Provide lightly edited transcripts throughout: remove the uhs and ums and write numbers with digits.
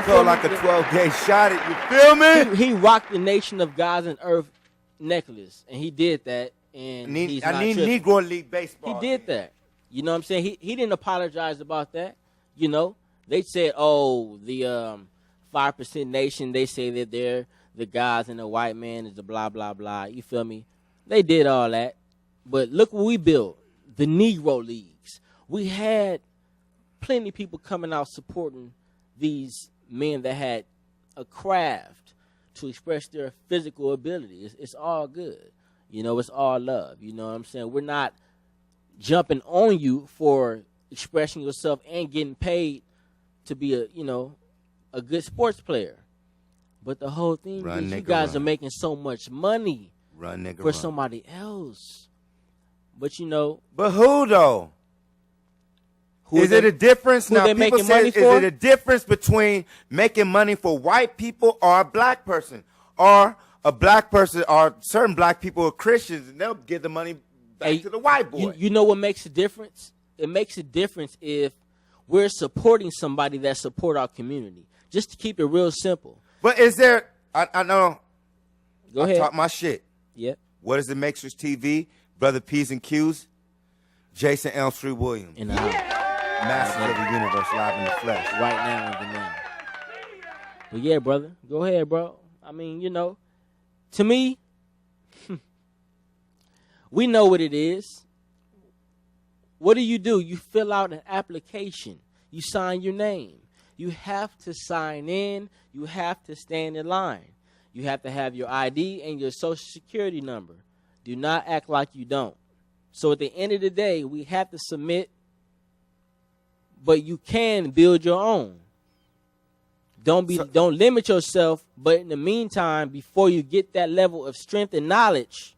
felt like a 12-gauge shot at you. Feel me? He rocked the Nation of Gods and Earth necklace, and he did that. And I need Negro League baseball. He did that. You know what I'm saying? He didn't apologize about that. You know, they said, oh, the 5% Nation. They say that they're the gods and the white man is the blah blah blah. You feel me? They did all that, but look what we built: the Negro Leagues. We had plenty of people coming out supporting these men that had a craft to express their physical ability. It's all good. You know, it's all love. You know what I'm saying? We're not jumping on you for expressing yourself and getting paid to be a good sports player. But the whole thing is you guys are making so much money for somebody else. But But who though? Is it a difference now? People say, is it a difference between making money for white people or a black person? Or a black person, or certain black people are Christians, and they'll give the money back to the white boy. You know what makes a difference? It makes a difference if we're supporting somebody that support our community. Just to keep it real simple. But is there, I know. Go ahead. Talk my shit. Yep. What is the Matrix TV? Brother PzNqZ, Jason Elm Street Williams. In the house. Masters of the Universe, live in the flesh. Right now in the now. But yeah, brother. Go ahead, bro. I mean, to me, we know what it is. What do? You fill out an application. You sign your name. You have to sign in. You have to stand in line. You have to have your ID and your social security number. Do not act like you don't. So at the end of the day, we have to submit, but you can build your own. Don't limit yourself, but in the meantime, before you get that level of strength and knowledge,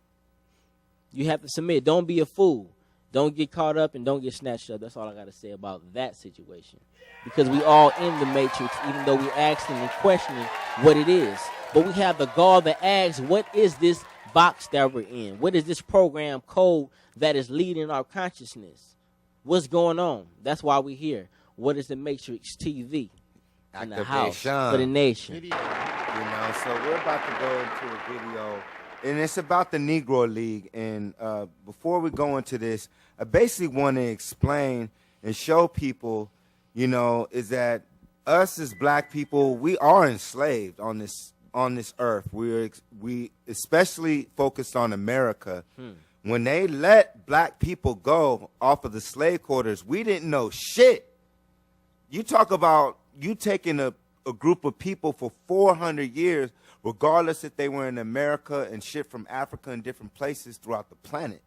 you have to submit. Don't be a fool. Don't get caught up and don't get snatched up. That's all I got to say about that situation. Because we all in the matrix, even though we asking and questioning what it is. But we have the gall that asks, what is this box that we're in? What is this program code that is leading our consciousness? What's going on? That's why we're here. What is the Matrix TV? In the house for the nation. So we're about to go into a video, and it's about the Negro League. And before we go into this, I basically want to explain and show people, is that us as black people, we are enslaved on this earth. We especially focused on America. When they let black people go off of the slave quarters, we didn't know shit. You talk about you taking a group of people for 400 years, regardless if they were in America and shit from Africa and different places throughout the planet.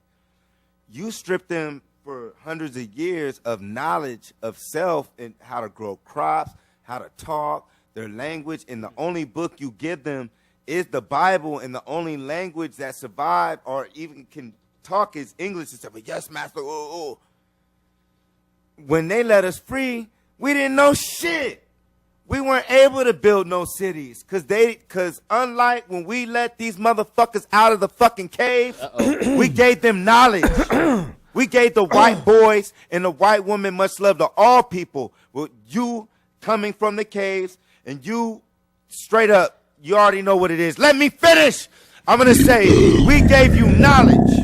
You strip them for hundreds of years of knowledge of self and how to grow crops, how to talk, their language, and the only book you give them is the Bible, and the only language that survived or even can talk is English. And say, but yes, master, When they let us free, we didn't know shit. We weren't able to build no cities because unlike when we let these motherfuckers out of the fucking cave, we gave them knowledge. We gave the white boys and the white women much love to all people. With you coming from the caves and you straight up, you already know what it is. Let me finish. I'm going to say we gave you knowledge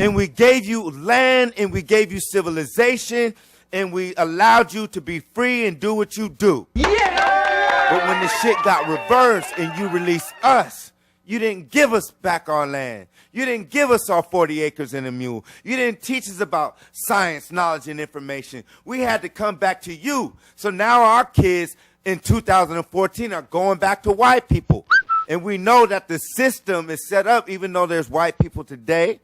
and we gave you land and we gave you civilization. And we allowed you to be free and do what you do. Yeah! But when the shit got reversed and you released us, you didn't give us back our land. You didn't give us our 40 acres and a mule. You didn't teach us about science, knowledge, and information. We had to come back to you. So now our kids in 2014 are going back to white people. And we know that the system is set up, even though there's white people today,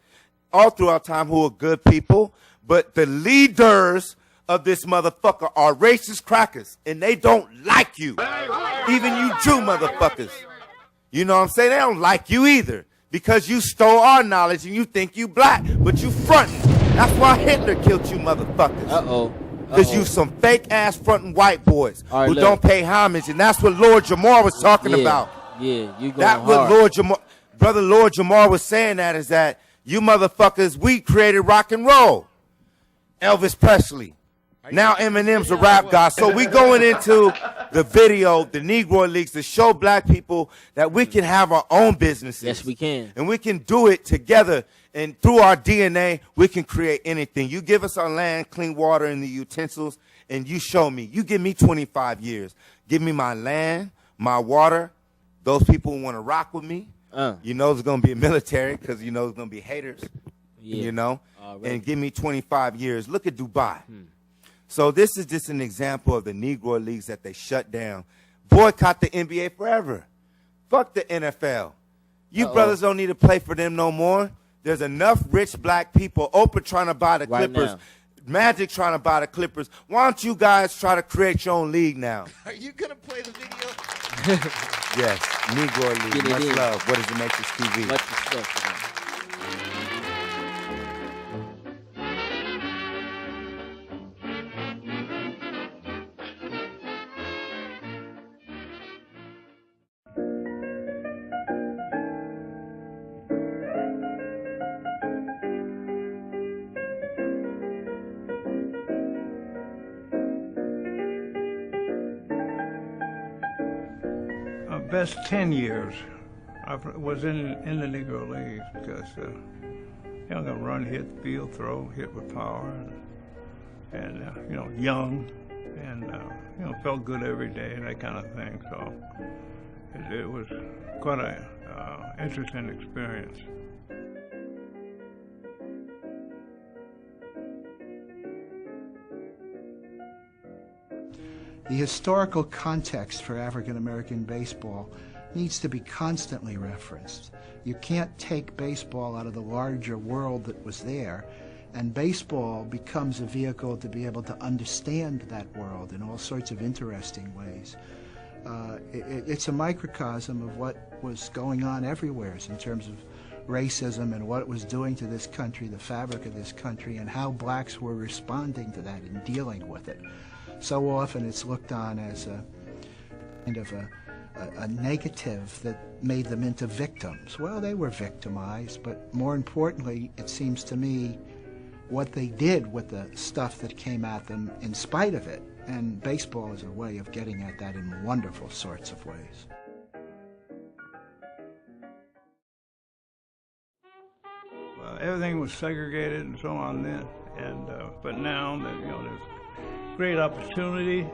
all throughout time who are good people. But the leaders of this motherfucker are racist crackers, and they don't like you. Even you Jew motherfuckers. You know what I'm saying? They don't like you either because you stole our knowledge and you think you black, but you fronting. That's why Hitler killed you motherfuckers. Because you some fake-ass fronting white boys who don't pay homage, and that's what Lord Jamar was talking about. Yeah, you going That what Lord Jamar, Brother Lord Jamar was saying that is that you motherfuckers, we created rock and roll. Elvis Presley. Now Eminem's a rap guy. So we going into the video, the Negro Leagues, to show black people that we can have our own businesses. Yes, we can. And we can do it together. And through our DNA, we can create anything. You give us our land, clean water, and the utensils, and you show me. You give me 25 years. Give me my land, my water. Those people who want to rock with me, you know there's going to be a military because you know there's going to be haters, you know. And give me 25 years. Look at Dubai. So this is just an example of the Negro Leagues that they shut down. Boycott the NBA forever. Fuck the NFL. You brothers don't need to play for them no more. There's enough rich black people. Oprah trying to buy the Clippers. Magic trying to buy the Clippers. Why don't you guys try to create your own league now? Are you going to play the video? Yes, Negro League. Much love. What is the Matrix TV? Much respect. Best 10 years I was in the Negro Leagues because you know, gonna run, hit, field, throw, hit with power, and you know, young, and you know, felt good every day and that kind of thing. So it was quite a interesting experience. The historical context for African-American baseball needs to be constantly referenced. You can't take baseball out of the larger world that was there, and baseball becomes a vehicle to be able to understand that world in all sorts of interesting ways. It's a microcosm of what was going on everywhere in terms of racism and what it was doing to this country, the fabric of this country, and how blacks were responding to that and dealing with it. So often it's looked on as a kind of a negative that made them into victims. Well, they were victimized, but more importantly, it seems to me, what they did with the stuff that came at them in spite of it. And baseball is a way of getting at that in wonderful sorts of ways. Everything was segregated and so on then, but now that, you know, there's great opportunity.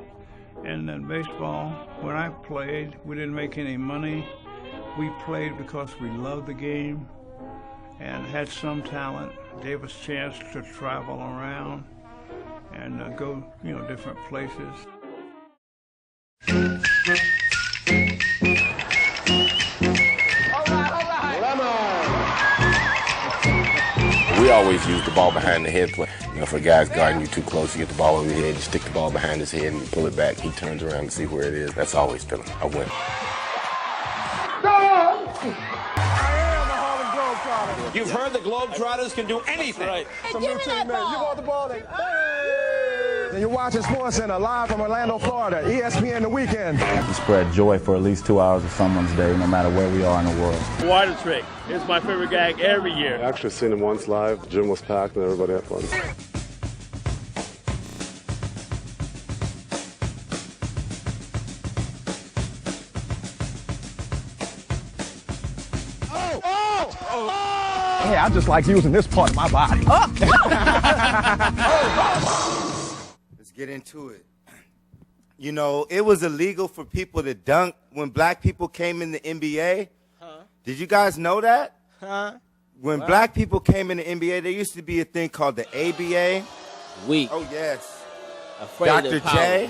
And then baseball, when I played, we didn't make any money. We played because we loved the game and had some talent, gave us a chance to travel around and go, you know, different places. We always use the ball behind the head play. You know, if a guy's guarding you too close, you get the ball over your head, you stick the ball behind his head and you pull it back. He turns around to see where it is. That's always feeling. I win. You've heard the Globetrotters can do anything. Right. Some new team, man. You want the ball? And you're watching SportsCenter live from Orlando, Florida. ESPN The Weekend. We spread joy for at least 2 hours of someone's day, no matter where we are in the world. Water trick is my favorite gag every year. I actually seen him once live. The gym was packed and everybody had fun. Hey, I just like using this part of my body. Let's get into it. You know, it was illegal for people to dunk when black people came in the NBA. Did you guys know that? When black people came in the NBA, there used to be a thing called the ABA. Weak. Oh, yes. Afraid Dr. of the J. power.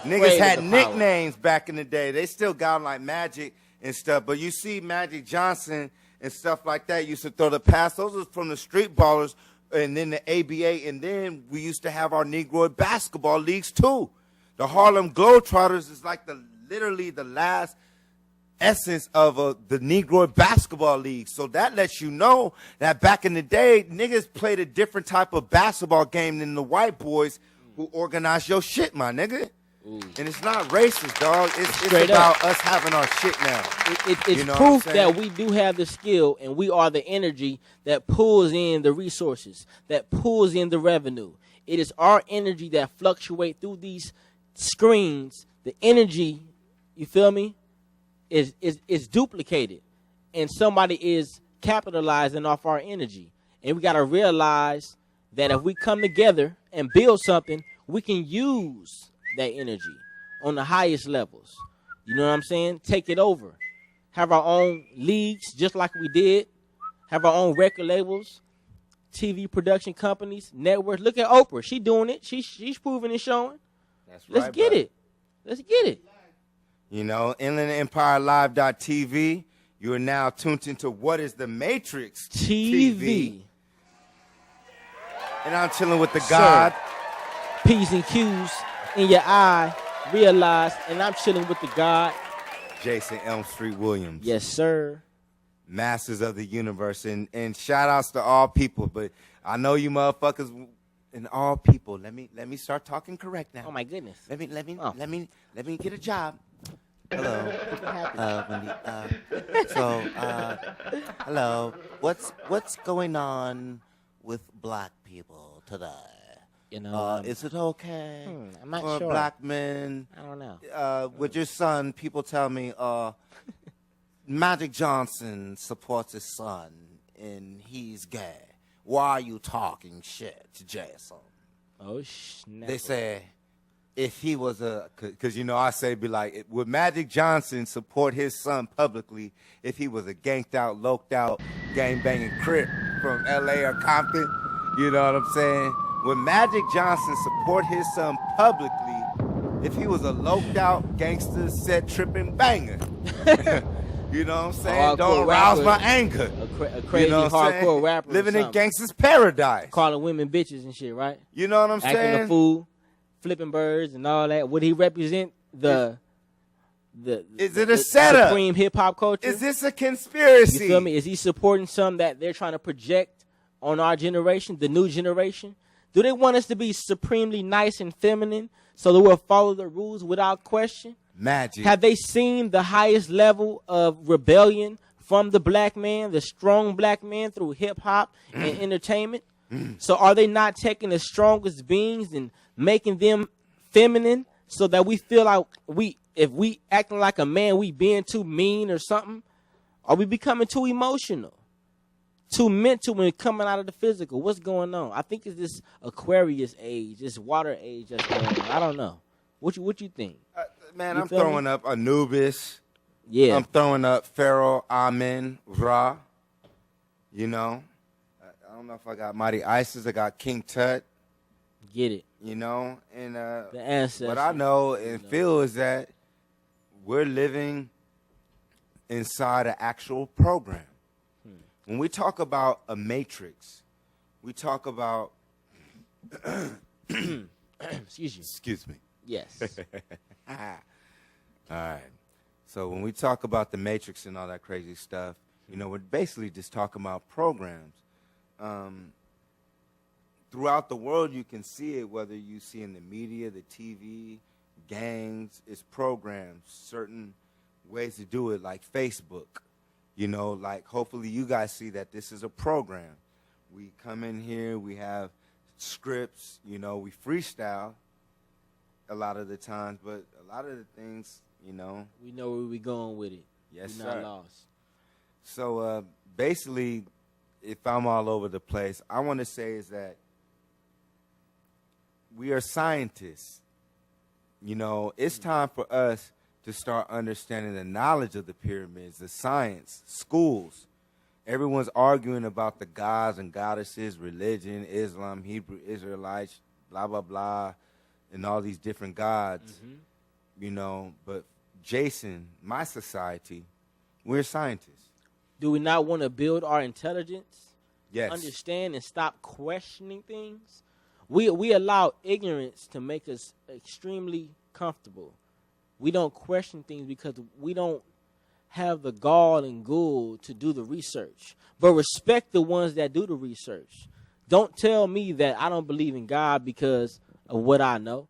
Niggas had Afraid of the power. nicknames back in the day. They still got them like Magic and stuff. But you see Magic Johnson and stuff like that used to throw the pass. Those was from the street ballers and then the ABA. And then we used to have our Negroid basketball leagues too. The Harlem Globetrotters is like literally the last essence of the Negroid basketball league. So that lets you know that back in the day, niggas played a different type of basketball game than the white boys who organized your shit, my nigga. And it's not racist, dog. It's about us having our shit now. It's You know proof what I'm saying? that we do have the skill and we are the energy that pulls in the resources, that pulls in the revenue. It is our energy that fluctuate through these screens the energy, you feel me, is duplicated, and somebody is capitalizing off our energy. And we got to realize that if we come together and build something, we can use that energy on the highest levels. You know what I'm saying? Take it over. Have our own leagues, just like we did. Have our own record labels, TV production companies, networks. Look at Oprah. She doing it. She's proving and showing. That's right. Let's get it. Let's get it. You know, InlandEmpireLive.tv. You are now tuned into What is the Matrix TV. And I'm chilling with the God. PzNqZ in your eye, realize, and I'm chilling with the God. Jason Elm Street Williams. Yes, sir. Masters of the universe. And shout outs to all people, but I know you motherfuckers and all people. Let me start talking correct now. Oh my goodness. Let me get a job. Hello. Wendy. Hello. What's going on with black people today? You know, is it okay I'm not for sure. black men? I don't know. With your son, people tell me Magic Johnson supports his son and he's gay. Why are you talking shit to Jason? Oh, snap. They say if he was because you know I say be like, would Magic Johnson support his son publicly if he was a ganked out, loked out, gang banging crip from L.A. or Compton? You know what I'm saying? Would Magic Johnson support his son publicly if he was a loked out, gangster, set tripping banger? You know what I'm saying? Don't arouse my anger. A crazy you know hardcore rapper. Living in gangster's paradise. Calling women bitches and shit, right? You know what I'm saying? Acting a fool, flipping birds and all that. Would he represent is it a setup? Supreme hip hop culture? Is this a conspiracy? You feel me? Is he supporting something that they're trying to project on our generation, the new generation? Do they want us to be supremely nice and feminine so that we'll follow the rules without question? Magic. Have they seen the highest level of rebellion from the black man, the strong black man, through hip-hop and entertainment? So are they not taking the strongest beings and making them feminine so that we feel like if we acting like a man, we being too mean or something? Are we becoming too emotional? Too mental when coming out of the physical? What's going on? I think it's this Aquarius age, this water age that's going on. I don't know. What you think? Man, I'm throwing up Anubis. Yeah. I'm throwing up Pharaoh, Amen, Ra. You know? I don't know if I got Mighty Isis. I got King Tut. Get it. You know? And the ancestors. What I know and feel is that we're living inside an actual program. When we talk about a matrix, we talk about Excuse me. Yes. All right. So when we talk about the matrix and all that crazy stuff, you know, we're basically just talking about programs. Throughout the world, you can see it, whether you see in the media, the TV, gangs, it's programs, certain ways to do it, like Facebook. You know, like hopefully you guys see that this is a program. We come in here, we have scripts, you know, we freestyle a lot of the times, but a lot of the things, you know. We know where we're going with it. Yes, we're sir. not lost. So basically, if I'm all over the place, I want to say is that we are scientists. You know, it's time for us to start understanding the knowledge of the pyramids, the science, schools. Everyone's arguing about the gods and goddesses, religion, Islam, Hebrew, Israelites, blah, blah, blah, and all these different gods, you know. But Jason, my society, we're scientists. Do we not want to build our intelligence? Yes. Understand and stop questioning things? We allow ignorance to make us extremely comfortable. We don't question things because we don't have the gall and ghoul to do the research. But respect the ones that do the research. Don't tell me that I don't believe in God because of what I know.